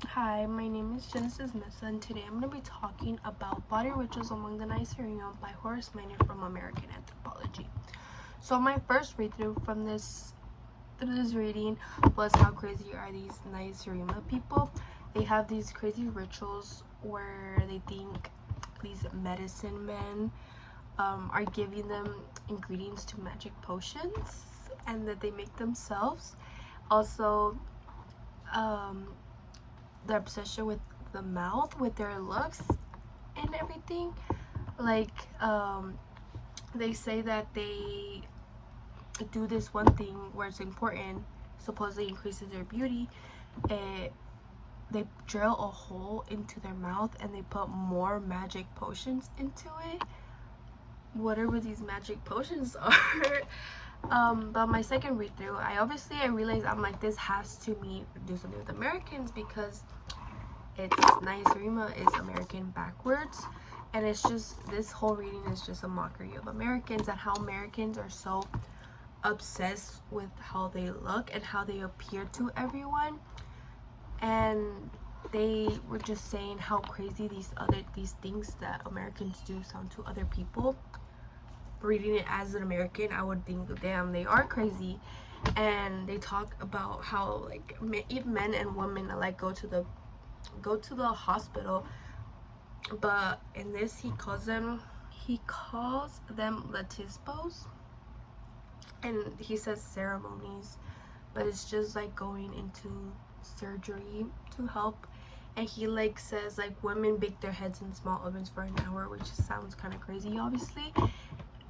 Hi, my name is Genesis Mesa, and today I'm going to be talking about body rituals among the Nacirema by Horace Mann from American Anthropology. So my first read through this reading was how crazy are these Nacirema people. They have these crazy rituals where they think these medicine men are giving them ingredients to magic potions and that they make themselves. Also, the obsession with the mouth, with their looks and everything. Like, they say that they do this one thing where it's important, supposedly increases their beauty. They drill a hole into their mouth and they put more magic potions into it. Whatever these magic potions are. But my second read through, I realized I'm like, this has to do something with Americans because it's Nacirema is American backwards, and it's just, this whole reading is just a mockery of Americans and how Americans are so obsessed with how they look and how they appear to everyone. And they were just saying how crazy these things that Americans do sound to other people. Reading it as an American, I would think, damn, they are crazy. And they talk about how, like, even men and women alike go to the hospital, but in this he calls them letispos, and he says ceremonies, but it's just like going into surgery to help. And he like says like women bake their heads in small ovens for an hour, which sounds kind of crazy obviously,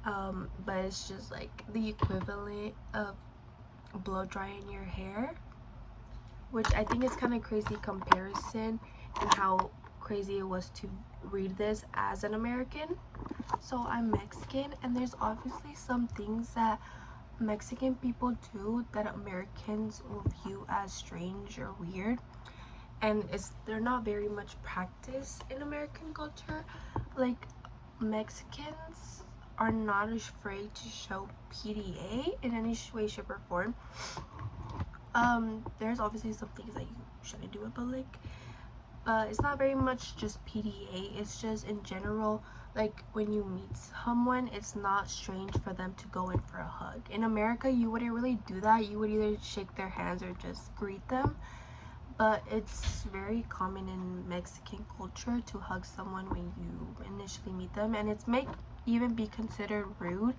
but it's just like the equivalent of blow drying your hair, which I think is kind of crazy comparison, and how crazy it was to read this as an American. So I'm Mexican, and there's obviously some things that Mexican people do that Americans will view as strange or weird, and they're not very much practiced in American culture. Like, Mexicans are not afraid to show PDA in any way, shape, or form. There's obviously some things that you shouldn't do in public, but it's not very much just PDA. It's just in general, like when you meet someone, it's not strange for them to go in for a hug. In America, you wouldn't really do that. You would either shake their hands or just greet them. But it's very common in Mexican culture to hug someone when you initially meet them, and it's may even be considered rude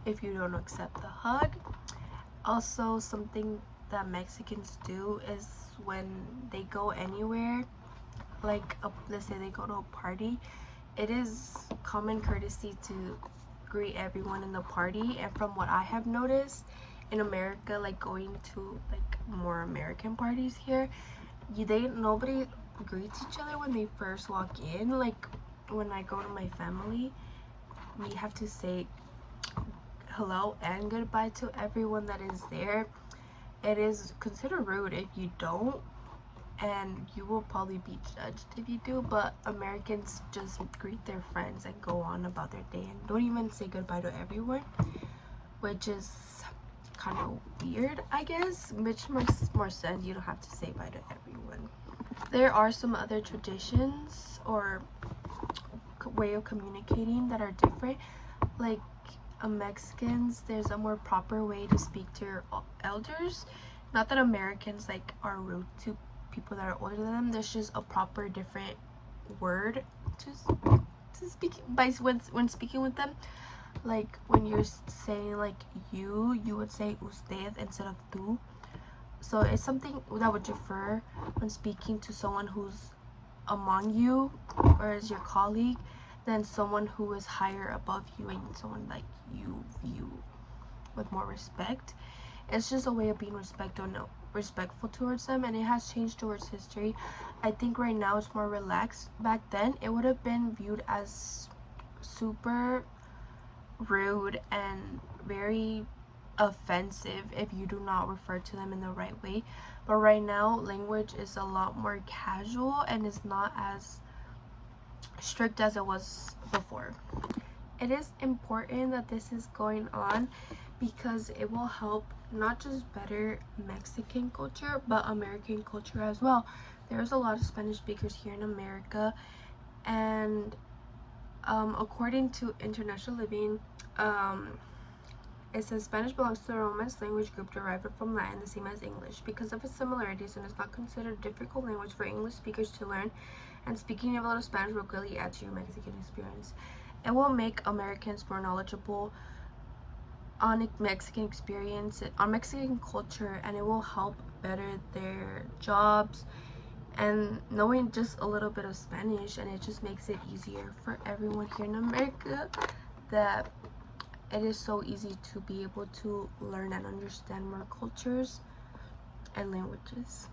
if you don't accept the hug. Also, something that Mexicans do is when they go anywhere, like let's say they go to a party, it is common courtesy to greet everyone in the party. And from what I have noticed in America, like going to like more American parties here, nobody greets each other when they first walk in. Like when I go to my family, we have to say hello and goodbye to everyone that is there. It is considered rude if you don't, and you will probably be judged if you do. But Americans just greet their friends and go on about their day and don't even say goodbye to everyone, which is kind of weird, I guess, which makes more sense. You don't have to say bye to everyone. There are some other traditions or way of communicating that are different. Like, Mexicans, there's a more proper way to speak to your elders. Not that Americans like are rude to people that are older than them. There's just a proper different word to speak by when speaking with them. Like when you're saying like you would say usted instead of tú. So it's something that would differ when speaking to someone who's among you or is your colleague than someone who is higher above you and someone like you view with more respect. It's just a way of being respectful towards them, and it has changed towards history. I think right now it's more relaxed. Back then it would have been viewed as super rude and very offensive if you do not refer to them in the right way. But right now language is a lot more casual and is not as strict as it was before. It is important that this is going on because it will help not just better Mexican culture but American culture as well, there's a lot of Spanish speakers here in America, and according to International Living, it says Spanish belongs to the Romance language group derived from Latin, the same as English. Because of its similarities, and is not considered a difficult language for English speakers to learn, and speaking of a little Spanish will greatly add to your Mexican experience. It will make Americans more knowledgeable on Mexican experience, on Mexican culture, and it will help better their jobs, and knowing just a little bit of Spanish, and it just makes it easier for everyone here in America, that it is so easy to be able to learn and understand more cultures and languages.